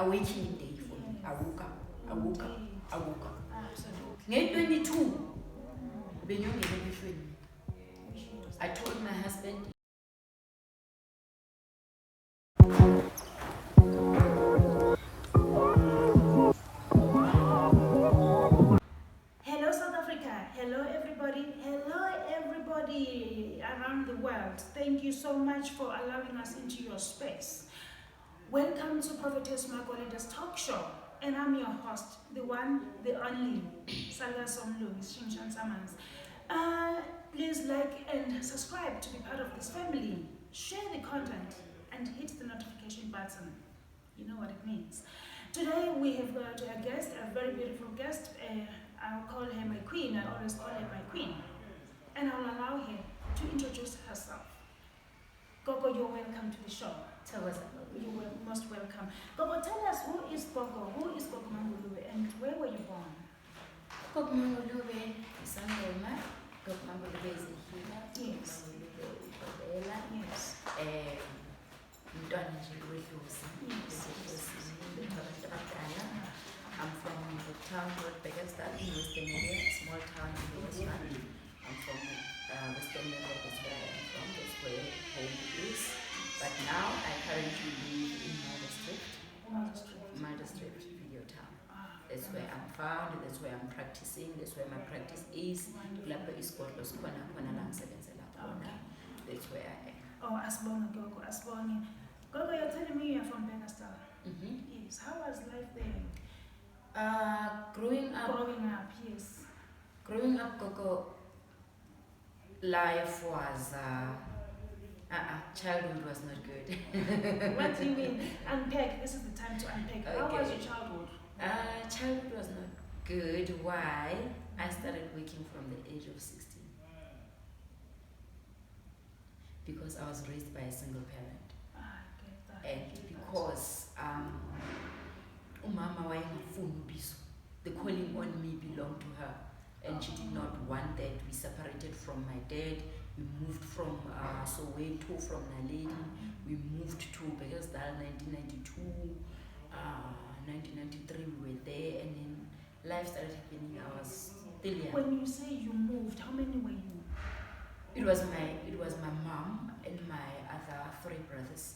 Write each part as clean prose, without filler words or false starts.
awakening day for me. I woke up. Absolutely. Nge-22, benyongena emehlweni. I told my husband, Hello South Africa, hello everybody around the world. Thank you so much for allowing us into your space. Welcome to Prophetess Magolide's talk show, and I'm your host, the one, the only, Salga Somlu, Shinshan Samans. Please like and subscribe to be part of this family. Share the content and hit the notification button. You know what it means. Today we have got a guest, a very beautiful guest. I'll call her my queen. I always call her my queen. And I'll allow her to introduce herself. Gogo, you're welcome to the show. You're most welcome. Gogo, tell us, who is Gogo? Who is Gogo MaNgulube, and where were you born? Gogo MaNgulube is Sangoma. Gogo MaNgulube is a healer. Yes. Yes. I'm from the town called Beggarstad in Western area, a small town in the Western. I'm from Western area, that's where I am from, that's where home is. But now I currently live in Maldistrict, Video Town. That's where I'm found, that's where I'm practicing, that's where my practice is. That's where I am. Oh, Asbona, Gogo, Asbona. Gogo, you're telling me you're from Beggarstad. Yes. How was life there? Growing up, yes. Growing up, Gogo, life was, childhood was not good. What do you mean? Unpack. This is the time to unpack. Okay. How was your childhood? Childhood was not good. Why? I started working from the age of 16. Because I was raised by a single parent. And because Umama wayengafuni ubizo, the calling on me belonged to her, and she did not want that. We separated from my dad. We moved from Soweto, from Naledi. We moved to Beggarstad 1992. 1993 we were there, and then life started happening. I was still young. When you say you moved, how many were you? It was my mom and my other 3 brothers.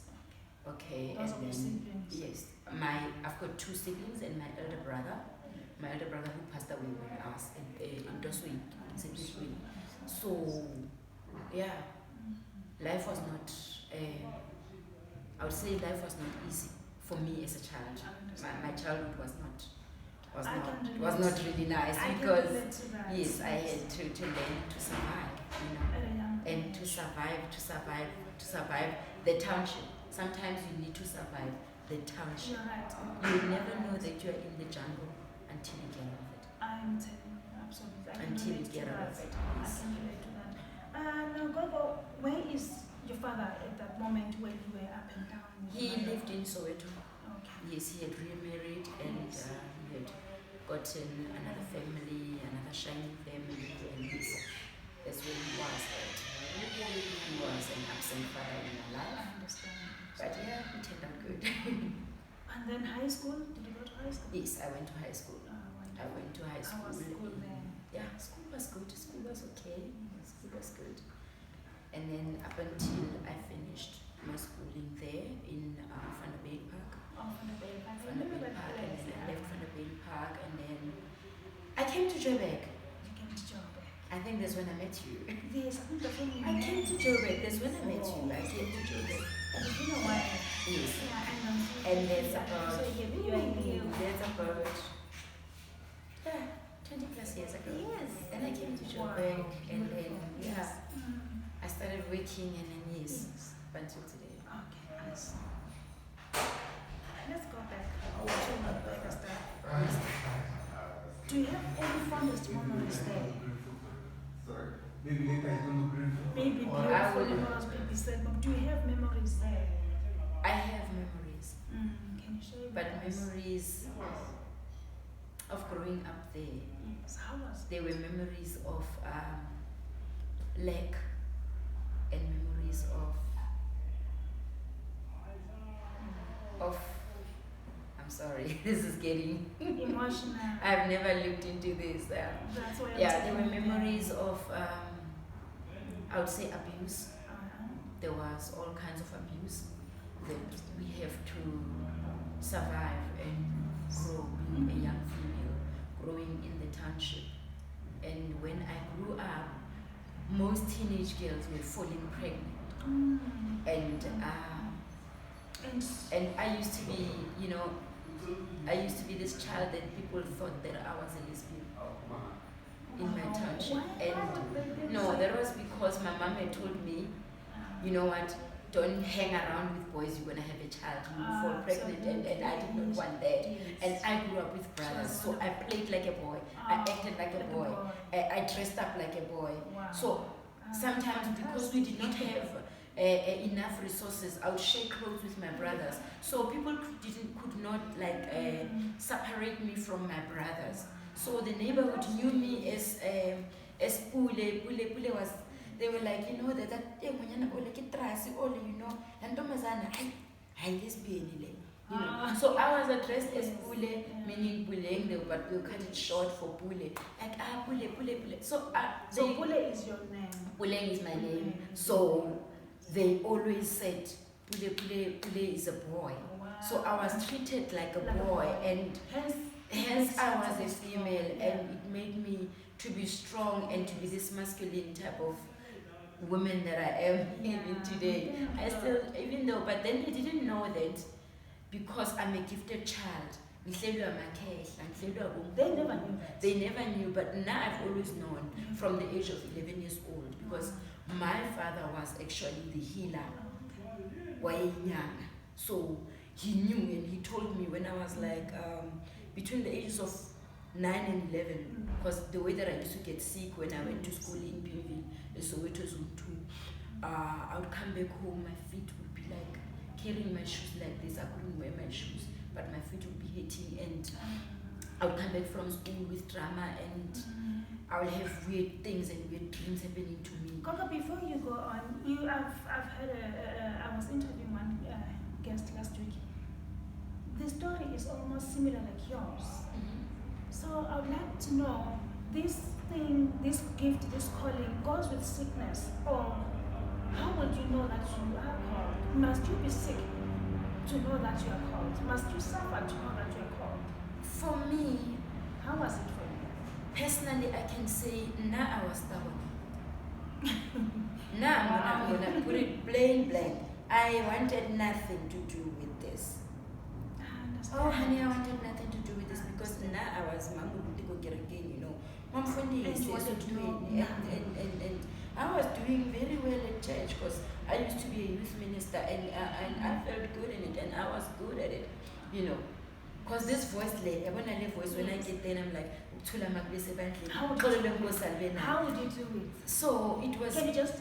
Okay, Those and are your then siblings? yes, I've got 2 siblings and my elder brother who passed away with us in Doswin, So yeah, life was not. I would say life was not easy for me as a child. My childhood was not really nice because yes, I had to learn to survive, and to survive the township. Sometimes you need to survive the township. You will never know that you are in the jungle until you get out of it. I'm telling you, absolutely. Until you get out of it. I can relate to that. Now, Gogo, where is your father at that moment when you were up and down? He lived in Soweto. Okay. Yes, he had remarried and he had gotten another family, another shining family, and that's where he was at. He was an absent father in my life. I understand. But yeah, it turned out good. And then high school? Did you go to high school? Yes, I went to high school. I went to high school. How was school then? Yeah, school was good. School was okay. School was good. And then up until I finished my schooling there in Vanderbilt Park. Oh, Vanderbilt Park. Vanderbilt Park, and then I left Vanderbilt Park, and then I came to Joburg. You came to Joburg. I think that's when I met you. Yes, I think that's when I came to Joburg. That's when I met you. I came to Joburg. It's been a while. Yes. Yeah, I know. And that's about, So you're in here. that's about 20 plus years ago. Yes. And I came to Wow. Joburg, and then Yes. I started working, and then yes, up until today. Okay, nice. Let's go back. To Beggarstad. Do you have any fondest memories there? Sorry. Maybe later I don't agree. Maybe beautiful memories, maybe sad, but do you have memories there? I have memories, Can you share but with us? memories of growing up there. Yes, how was it? There were memories of lack and memories of I'm sorry, this is getting emotional. I've never looked into this. That's why There were memories of, I would say, abuse. There was all kinds of abuse that we have to survive and grow, being a young female, growing in the township. And when I grew up, most teenage girls were falling pregnant. And I used to be, I used to be this child that people thought that I was a lesbian in my township. And no, that was because my mom had told me, you know what, don't hang around with boys, you're gonna have a child, you will fall pregnant, and I did not want that. And I grew up with brothers, so I played like a boy, I acted like a boy, I dressed up like a boy. So sometimes because we did not have enough resources, I would share clothes with my brothers. So people could not separate me from my brothers. So the neighborhood knew me as Pule. Pule was, they were like, that and lesbian. So I was addressed as Pule, meaning Puleng, but we'll cut it short for Pule. Like, Pule. So Pule is your name? Puleng is my name. So they always said, Pule is a boy. So I was treated like a boy, and hence I was a female, and it made me to be strong and to be this masculine type of woman that I am in today. I still, even though, but then they didn't know that because I'm a gifted child. They never knew that. They never knew, but now I've always known from the age of 11 years old, because my father was actually the healer. So he knew, and he told me when I was like between the ages of 9 and 11, because the way that I used to get sick when I went to school in Pimville, so it was I would come back home, my feet would be like carrying my shoes like this. I couldn't wear my shoes, but my feet would be hurting, and I would come back from school with drama, and I would have weird things and weird dreams happening to me. Gogo, before you go on, I've heard I was interviewing one guest last week. The story is almost similar like yours. So I would like to know, this thing, this gift, this calling goes with sickness, or how would you know that you are called? Must you be sick to know that you are called? Must you suffer to know that you are called? For me, how was it for you? Personally, I can say, now I was stubborn. Now I'm gonna put it plain blank. I wanted nothing to do with this. Oh honey, I wanted nothing to do with this, because now I was again, Mom funding is doing, and I was doing very well at church, because I used to be a youth minister, and I felt good in it, and I was good at it, because this voice, when I get there, I'm like, how would you do it? So it was. Can you just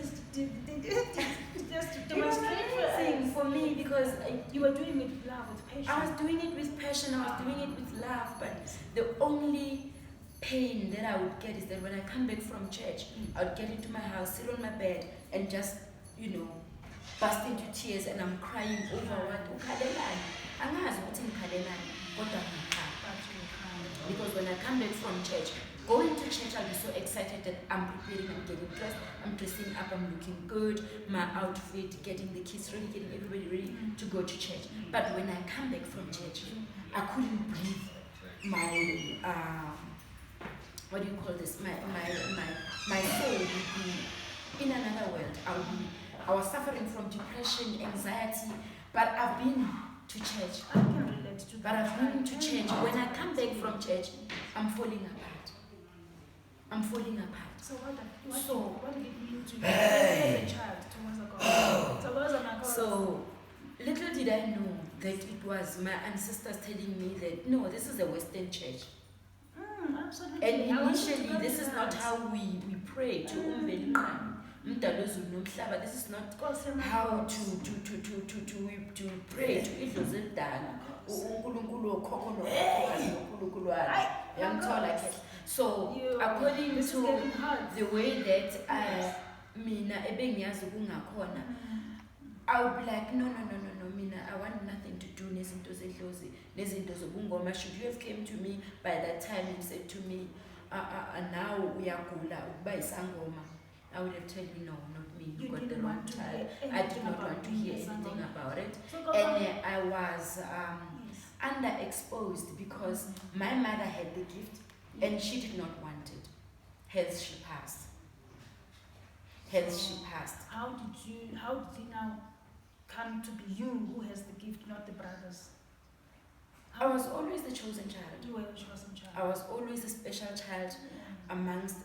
demonstrate for me, because you were doing it with love, with passion. I was doing it with passion, I was doing it with love, but the only pain that I would get is that when I come back from church, I would get into my house, sit on my bed, and just, burst into tears, and I'm crying over what because when I come back from church, going to church, I'll be so excited that I'm preparing, I'm getting dressed, I'm dressing up, I'm looking good, my outfit, getting the kids ready, getting everybody ready to go to church. But when I come back from church, I couldn't breathe. My what do you call this? My soul would be in another world. I was suffering from depression, anxiety, but I've been to church. I can relate to that. But I've been to church. When I come back from church, I'm falling apart. So what did it mean to you as a child towards God? So little did I know that it was my ancestors telling me that no, this is a Western church. Absolutely. And initially, this is not how we pray to this is not how to pray to so according to the way that I would be like, no, Mina, I want nothing to do nezinto zedlozi, nezinto zobungoma. Should you have came to me by that time and said to me, now uyagula, ukuba isangoma, I would have told you, no, not me, you got the wrong child. I did not want to hear anything about it. And I was underexposed because my mother had the gift and she did not want it. Hence she passed. How did it now come to be you who has the gift, not the brothers? I was always the chosen child. You were the chosen child. I was always a special child amongst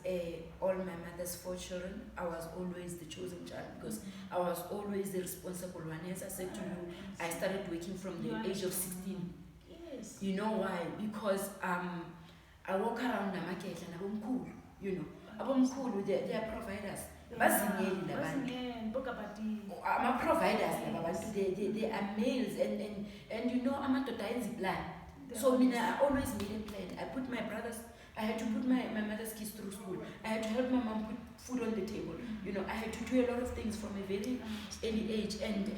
all my mother's 4 children. I was always the chosen child because I was always the responsible one. As I said to you, I started working from the age of 16. Yes. You know why? Because I walk around Namaketla and Abomkulu, you know. Abomkulu, they are providers. I'm a providers, they are males and you know I'm a total plan. So I always made a plan. I had to put my mother's kids through school. I had to help my mom put food on the table. You know, I had to do a lot of things from a very early age, and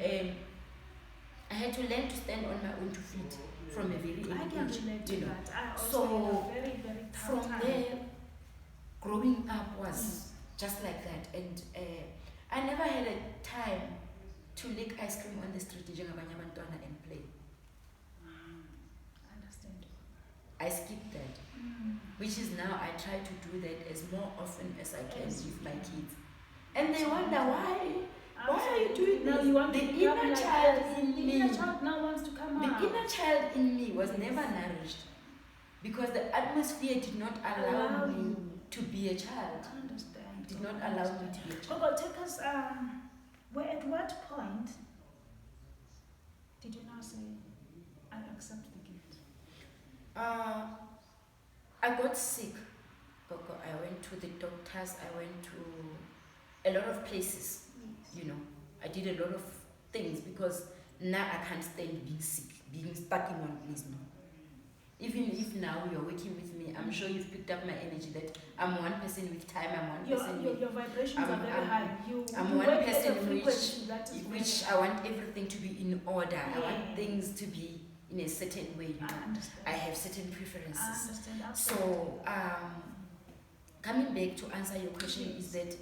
I had to learn to stand on my own 2 feet from a very early age. You know, so from there, growing up was just like that, and I never had a time to lick ice cream on the street and play. Understand. I skipped that, which is now I try to do that as more often as I can with my kids, and they wonder why are you doing this? You want the to inner child in me. The inner child now wants to come out. The inner child in me was never nourished because the atmosphere did not allow me to be a child. I understand. Did not allow me to be a child. Gogo, take us. At what point did you now say, I accept the gift? I got sick. Gogo, I went to the doctors. I went to a lot of places. You know, I did a lot of things because now I can't stand being sick, being stuck in one place. No. Even if now you're working with me, I'm sure you've picked up my energy that I'm one person with time, I'm one person with... Your vibrations are very high. I'm one person which I want everything to be in order. I want things to be in a certain way. You know? I have certain preferences. I understand. So, coming back to answer your question is that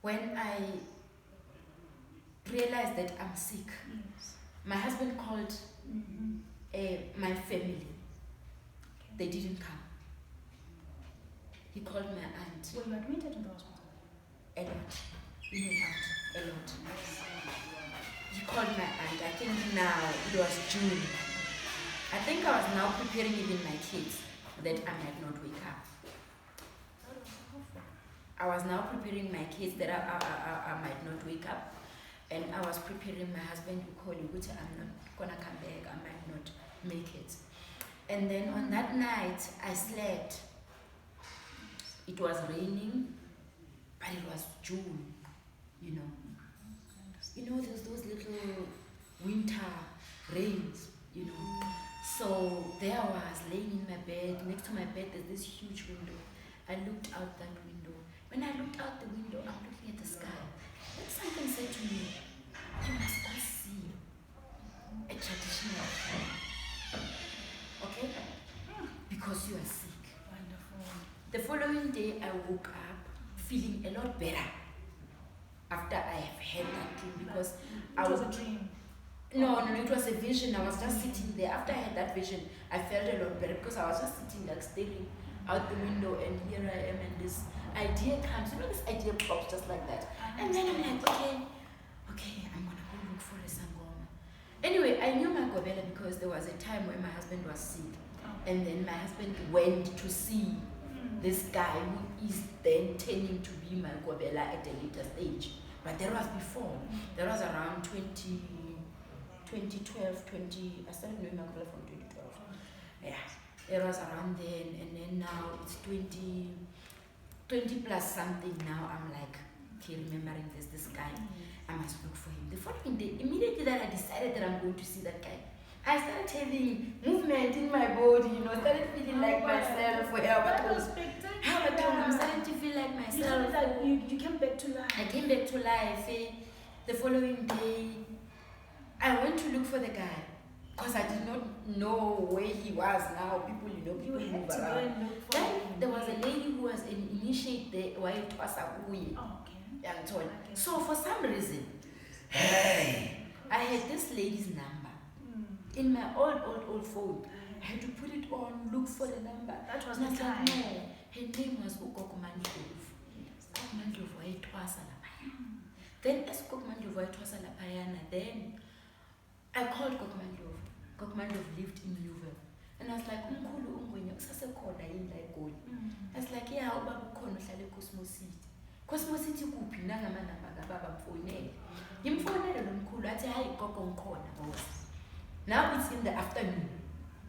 when I realized that I'm sick, my husband called my family. They didn't come. He called my aunt. Were you admitted in the hospital? A lot. In and out. A lot. He called my aunt. I think now it was June. I think I was now preparing even my kids that I might not wake up. I was now preparing my kids that I might not wake up. And I was preparing my husband to call you, which I'm not going to come back. I might not make it. And then on that night, I slept. It was raining, but it was June, you know. You know, there's those little winter rains, you know. So there I was laying in my bed. Next to my bed, there's this huge window. I looked out that window. When I looked out the window, I'm looking at the sky. Then something said to me, you must go see a traditional film. Okay? Because you are sick. Wonderful. The following day, I woke up feeling a lot better after I have had that dream because it was a dream. No, it was a vision. I was just sitting there. After I had that vision, I felt a lot better because I was just sitting like staring out the window, and here I am, and this idea comes. You know, this idea pops just like that. And then I'm like, okay, I'm gonna go look for a sangoma. Anyway, I knew Magobela because there was a time when my husband was sick, and then my husband went to see this guy who is then turning to be Magobela at a later stage. But that was before. That was around 2012, I started knowing Magolide from 2012. Yeah, it was around then, and then now it's 20 plus something now. I'm like, okay, remembering this guy, I must look for him. The following day, immediately that I decided that I'm going to see that guy, I started having movement in my body, you know, started feeling like myself. That was spectacular. I'm starting to feel like myself. You started that you came back to life. I came back to life. The following day, I went to look for the guy. because I did not know where he was now. People, people You had move to go around. and look for Then him. there was a lady who was an initiate there, while it was a Okay. Okay. So for some reason, hey, I had this lady's number in my old phone. I had to put it on, look for the number. That was And I the was like, time. no, her name was Gogo MaNgulube. Gogo MaNgulube wayethwasa lapha. Then as Gogo MaNgulube wayethwasa laphayana, then I called Gogo MaNgulube. Gogo MaNgulube lived in Newville. And I was like, umkhulu ungwenya usasekhona yini la eGoli? I was like, yeah, ubaba ukhona uhlala eCosmo City. Cosmo City kuphi nangamanamba kababa mfonele. Ngimfonele lo mkhulu athi hayi gogo ngikhona boss. Now it's in the afternoon,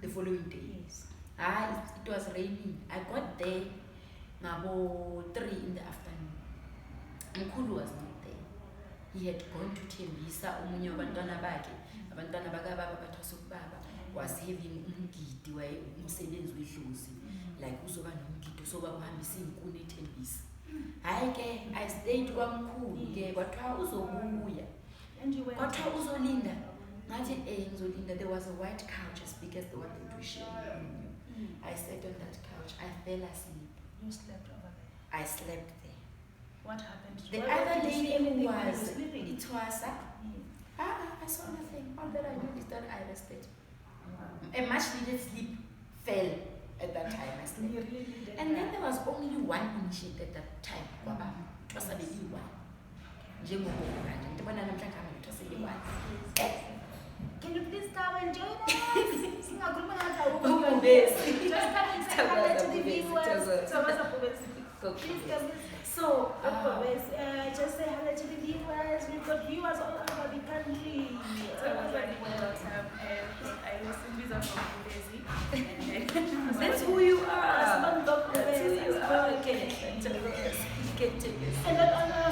the following day. Yes. It was raining. I got there about 3 in the afternoon. Mkhulu was not there. He had gone to Tembisa, omunye wabantwana bakhe, abantwana bakababa bathwasa ukubaba, was having umgidi umsebenzi wedlozi, like uzoba nomgidi soba kuhambisa inkuni eTembisa. Hayi ke I stayed kwamkhulu ke kwathiwa uzobuya. And you went. Kwathiwa uzolinda. Ngathi ngizolinda. There was a white couch as big as the one that we shared. I sat on that couch. I fell asleep. You slept over there. I slept there. What happened? The What other did you see lady who anything when you was were sleeping? Itwasa, I saw nothing. All that I knew is that I rested. A much needed sleep fell at that time. I slept. You really needed And then that. there was only one initiate at that time. It was a baby one. Can you please come and join us? Singakhuluma ngathi awukho. Ububesi. Just come and say hello to the viewers. Please come. So, Just say hello to the viewers. We've got viewers all over the country. that's who you are. That's who you are. Okay. And then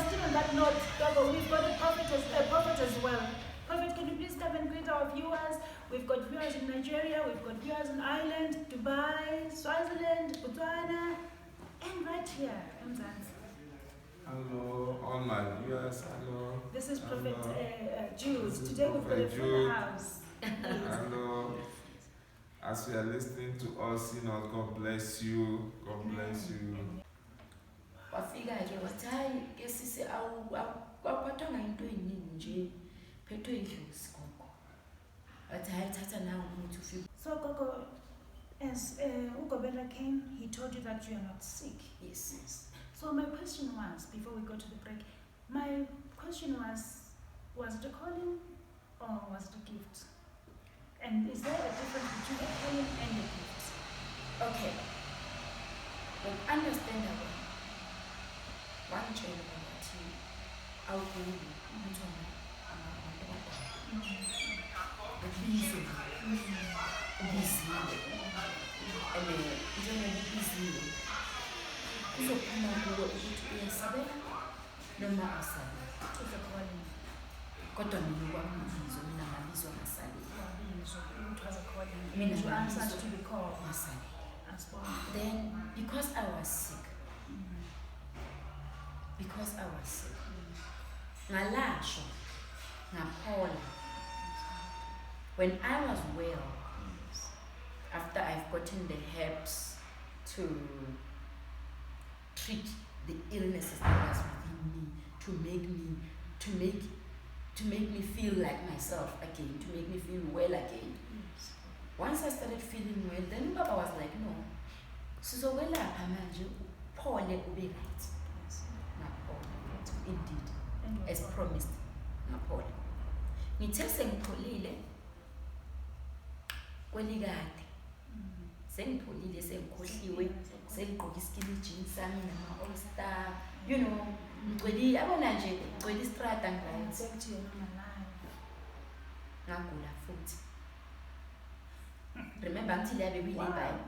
still on that note, Gogo, we've got a prophet as well. Prophet, can you please come and greet our viewers? We've got viewers in Nigeria, we've got viewers in Ireland, Dubai, Swaziland, Botswana, and right here in Zanzibar. Hello, all my viewers. Hello. This is Hello. Prophet Jude. This is Today we've got a Prophet full Jude. house. Hello. As you are listening to us, God bless you. God bless you. Wafika ke wathi hayi ke sisi awuphathanga into eningi nje phethwe idlozi gogo. Wathi hayi thatha nawe umuthi ufike. So Gogo, as Ugobela came, he told you that you are not sick. Yes. So my question was, before we go to the break, my question was it a calling or was it a gift? And is there a difference between a calling and a gift? Okay. But understandable. One child ukuthi awuguli umntwana ubizile and ubizile kuzophuma kuwe ukuthi uyasabela noma asabe. It's a calling. Kodwa mina kwambizo mina ngabizwa ngasale. It was a calling. Mina You answered ngabizwa to the call. ngasale. As well. Then because I was sick, ngalashwa ngaphola. When I was well, after I've gotten the herbs to treat the illnesses that was within me, to make me feel like myself again, to make me feel well again. Once I started feeling well, then Baba was like, no, sizowelapha manje uphole ube right. Ngaphola. Indeed, as promised, ngaphola. Ngithe sengipholile kwelikade. Sengipholile, sengikhohliwe, sengigqoka iskini jeans sami nama all star, ngicweli yabona nje ngicweli istrata ngright. Ngagula futhi. Remember until I baby labor.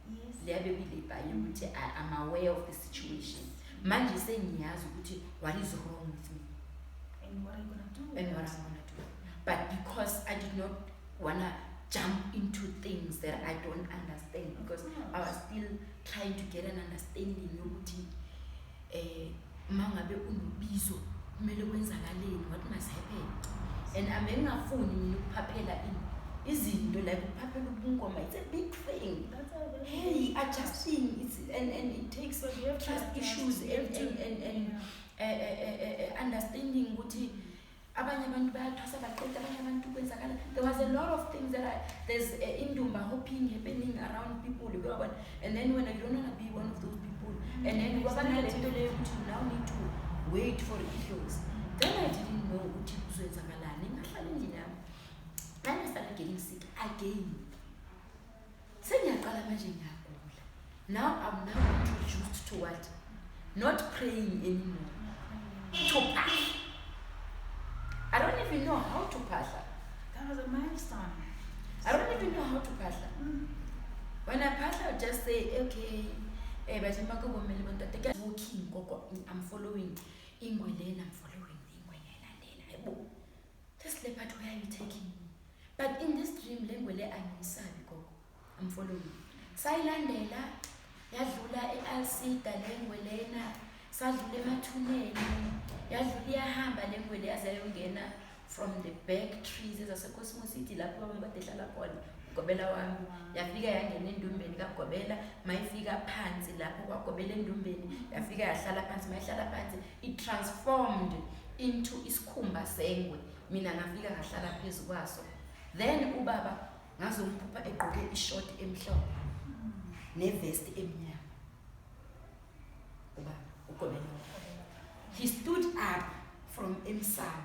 Yes. Baby labor ukuthi I'm aware of the situation. Manje sengiyazi ukuthi what is wrong with me and what I'm gonna do. But because I did not wanna jump into things that I don't understand, because I was still trying to get an understanding yokuthi mangabe unobizo kumele kwenzakaleni, what must happen. And ngingafuni mina ukuphaphela izinto like uphaphela ubungoma, it's a big thing. That's a very Hey, adjusting, and it takes So you have to trust adjust, issues you have to- understanding ukuthi abanye abantu bayathwasa baqeda, abanye abantu kwenzakala. There was a lot of things there's indumba hopping happening around people, and then when you don't want to be one of those people, and then you now need to wait for issues. Then I didn't know ukuthi kuzoyenzakalani ngahlala endlini yami. Then I started getting sick again. Sengiyaqala manje ngiyagula. Now I'm now introduced to what? Not praying anymore. To pass. I don't even know how to pass. That was a milestone. I don't even know how to pass. When I pass, I'll just say, okay, but I'm walking, I'm following. I'm following. Just let where are you taking me? But in this dream, I'm following. Sayilandela, yadlula eAlsida lengwelena, sadlula emathuneni, yadlula iyahamba lengwele yaze yongena from the back trees ezaseCosmo City lapho babehlala khona. Ugobela wami yafika yangena endumbeni kaGobela, mayifika phansi lapho kwaGobela endumbeni, yafika yahlala phansi, mayihlala phansi, it transformed into isikhumba sengwe. Mina ngafika ngahlala phezu kwaso. Then ubaba ngazomphupha egqoke ishort emhlophe nevest emnyama. Ubaba uGobela. He stood up from Emsam,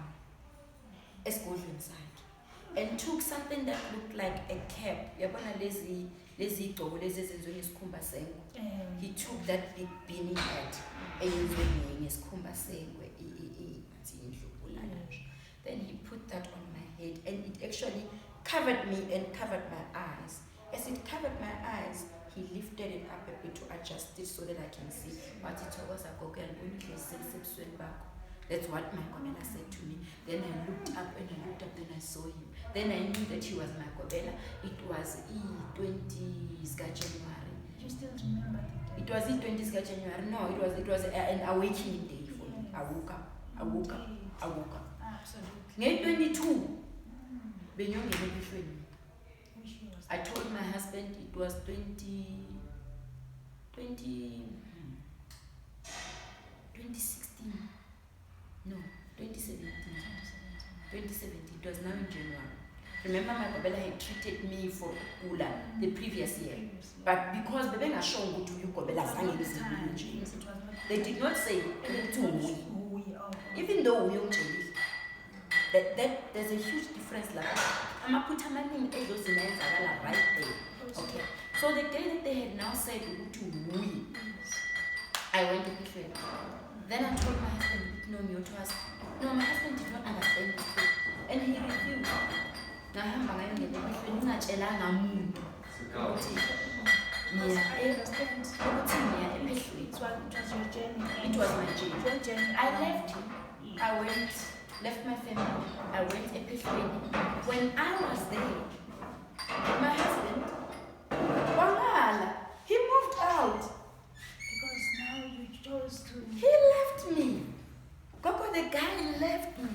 esigodlweni sakhe, and took something that looked like a cap. Yabona lezi igqoko lezi ezenziwe ngesikhumba sengwe. He took that big beanie hat eyenziwe ngesikhumba sengwe. Then he put that on my head, and it actually covered me and covered my eyes. As it covered my eyes, he lifted it up a bit to adjust it so that I can see what it was. That's what my Magobela said to me. Then I looked up, then I saw him. Then I knew that he was my Magobela. It was E20th January. You still remember the day? It was E20th January. No, it was an awakening day for me. I woke up. Absolutely. Nge-22, I told my husband it was 2016. No, 2017. 2017. It was now in January. Remember, my Magobela had treated me for Kula the previous year. But because they didn't show to you, they did not say even though we don't change. That there's a huge difference. Like I'm a put a man in those names right there. Okay. So the day that they had now said to we, I went to the trade. Then I told my husband, no, my husband did not understand this thing. And he refused. I understand. It was my journey. I left him. I left my family. I went Epiphany. When I was there, my husband, he moved out. Because now you chose to. He left me. Gogo, the guy left me.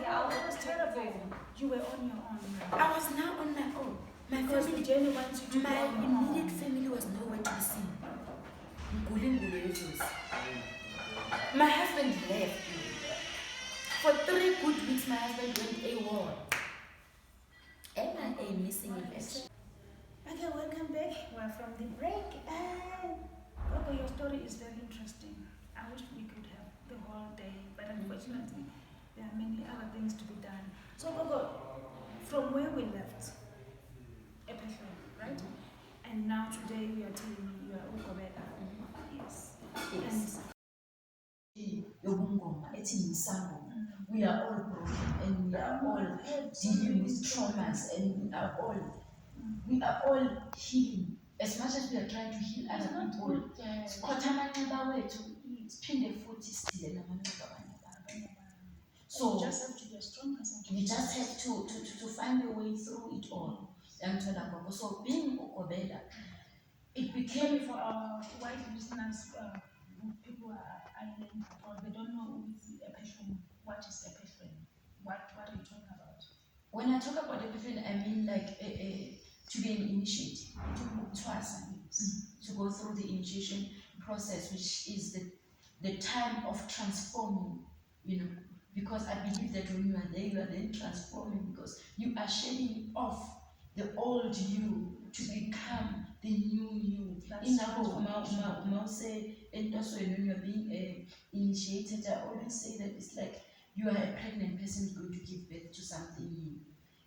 That was terrible. You were on your own. I was now on my own. My immediate family was nowhere to be seen. My husband left me. For 3 good weeks, my husband went AWOL. MIA, missing in action. Okay, welcome back. We're from the break, and Gogo, your story is very interesting. I wish we could have the whole day, but unfortunately, there are many other things to be done. So, Gogo, from where we left, Epiphany, right? And now today we are telling you you are Ugobela. Yes. We are all broken and we are all dealing with traumas and we are all healing. As much as we are trying to heal other people, so you just have to be a strong person. We just have to find a way through it all. So being Ugobela, it became for our white listeners, people are island abroad, they don't know Epiphany. What is Epiphany? What are you talking about? when I talk about epiphany, I mean like to be an initiate, to go through the initiation process, which is the time of transforming, you know, because I believe that when you are there, you are then transforming because you are shedding off the old you to become the new you. In say, and also when you are being initiated, I always say that it's like you are a pregnant person who's going to give birth to something new,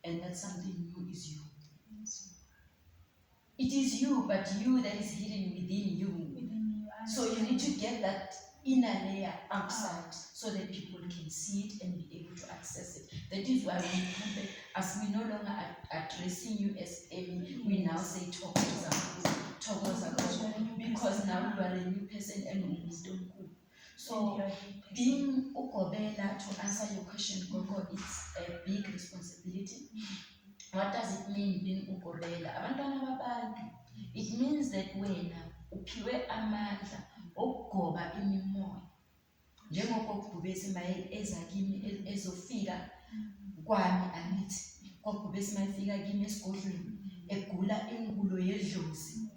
and that something new is you. It is you, but you that is hidden within you. So you need to get that inner layer outside so that people can see it and be able to access it. That is why when we come back, as we no longer are addressing you as Amy, we now say Togoza, because now you are a new person and we wisdom. So being Ukobela, to answer your question, Gogo, it's a big responsibility. What does it mean being Ukobela? Abantwana babantu. It means that wena uphiwe amandla okugoba imimoya. Njengoba ukubese maye eza kimi ezofika kwami angithi. Kokubese mayifika kimi esigodlweni egula ingulo yedlozi.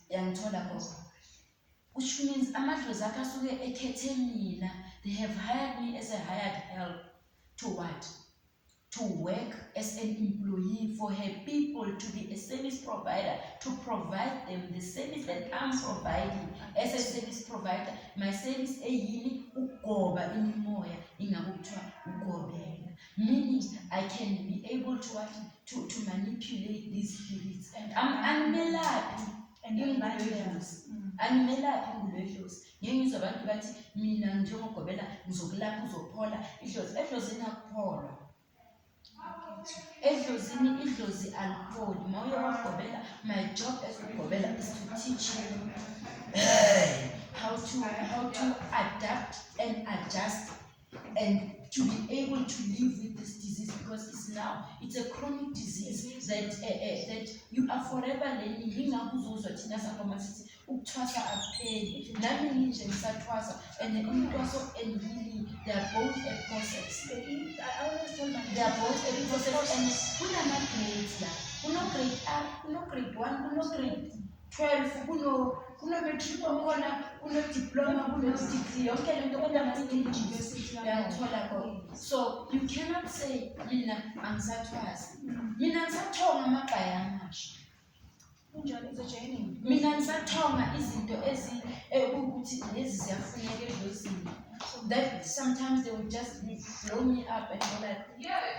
Yangithola gogo. Which means amadlozi akhe asuke ekhethe mina. They have hired me as a hired help to what? To work as an employee for her people, to be a service provider, to provide them the service that I'm providing as a service provider. My service eyini ugoba imimoya ingakuthiwa ugobela. Meaning I can be able to manipulate these spirits. I'm melaphi ingulodlozi. Animelaphi ingulodlozi. Ngiyengizwa abantu bathi mina njengogobela ngizokulapha uzophola idlozi. Edlozini akuphola. Idlozi alipholi. Mawuyogobela, my job as a gobela is to teach you how to adapt and adjust and to be able to live with this disease, because it's a chronic disease that you are forever learning. Ngingakuzuzwa thina sangoma sithi ukuthwasa akupheli. Nami nginje ngisatwasa, and intwaso and healing, they are both a process. I always tell my they are both a process, and kunama-grades la. Kuno-grade R, kuno-grade 1, kuno-grade 12, kuno-matric kukhona, kuno-diploma, kuno-degree, yonke lento kunama-stages. Uyangithola gogo. So you cannot say mina angisathwasi. Mina ngisathonga amabhayi amasha. It's a journey. Mina ngisathonga izinto ukuthi lezi ziyafuneka edlozini. That sometimes they will just blow me up and go like,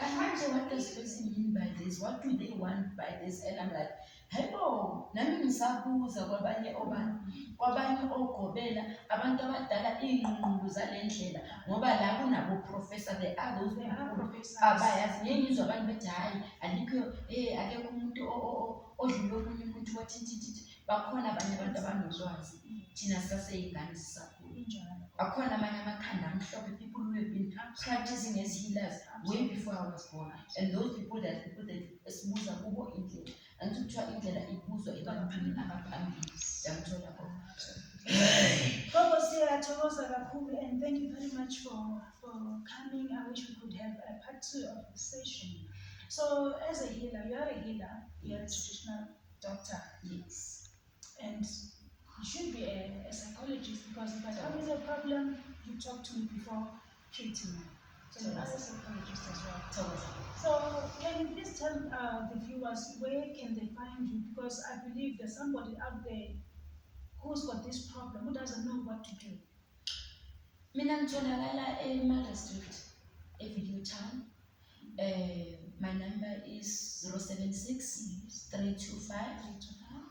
I wonder what does this mean by this? What do they want by this? And I'm like, hello, nami ngisabuza kwabanye ogobela abantu abadala iy'nqubo zalendlela ngoba la kunabo professor, there are those abayazi. Ngiyengizwa abantu bethi hayi alikho akekho umuntu odlule omunye umuntu wathi bakhona abanye abantu abanolwazi thina saseyingane sisakhula. Akhona amanye amakhanda amhlophe, people who have been practicing as healers way before I was born, and those people that esibuza kubo indlela angithi kuthiwa indlela ibuzwa ebantwini abaphambili. Yangithola gogo. Gogo siyathokoza kakhulu, and thank you very much for coming. I wish we could have a part 2 of the session. So as a healer, you are a healer, you are a traditional doctor. Yes. And you should be a psychologist, because if I come with a problem, you talk to me before treating me. So you are a psychologist as well. So can you please tell the viewers where can they find you? Because I believe there's somebody out there who's got this problem, who doesn't know what to do. Mina ngitholakala eMara Street, Video Town. My number is 076 325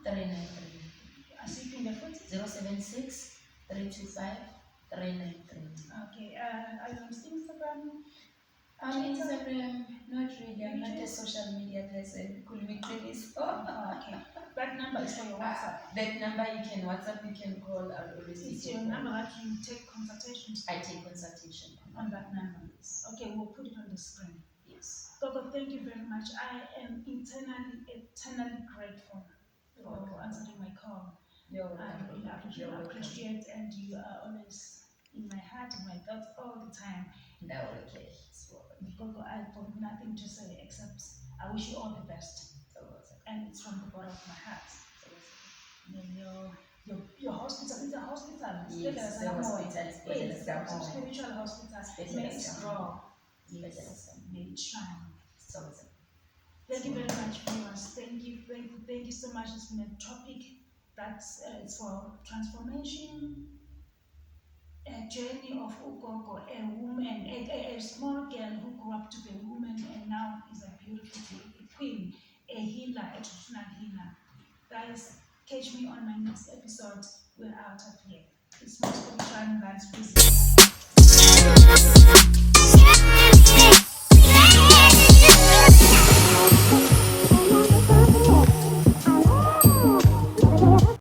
393. 076 325 393. Okay. Are you on Instagram? On Instagram, not really. I'm not a social media person. Could be please. Okay. That number is for your WhatsApp. That number you can WhatsApp, you can call. I'll always It's your number that you take consultations. I take consultation on that number. Okay, we'll put it on the screen. Yes. Gogo, thank you very much. I am eternally grateful for answering my call. You're welcome. I really appreciate, and you are always in my heart, in my thoughts all the time. No, okay. So, Gogo, I've got nothing to say except I wish you all the best. And it's from the bottom of my heart. And your hospital is a hospital. Yes, the hospital is It's a spiritual hospital. May it grow. Yes. May it shine. So, Thank you very much, viewers. Thank you so much. It's been a topic that's it's for transformation, a journey of Gogo, a woman, a small girl who grew up to be a woman and now is a beautiful queen, a healer, a traditional healer. Guys, catch me on my next episode. We're out of here. It's most of the time that's busy.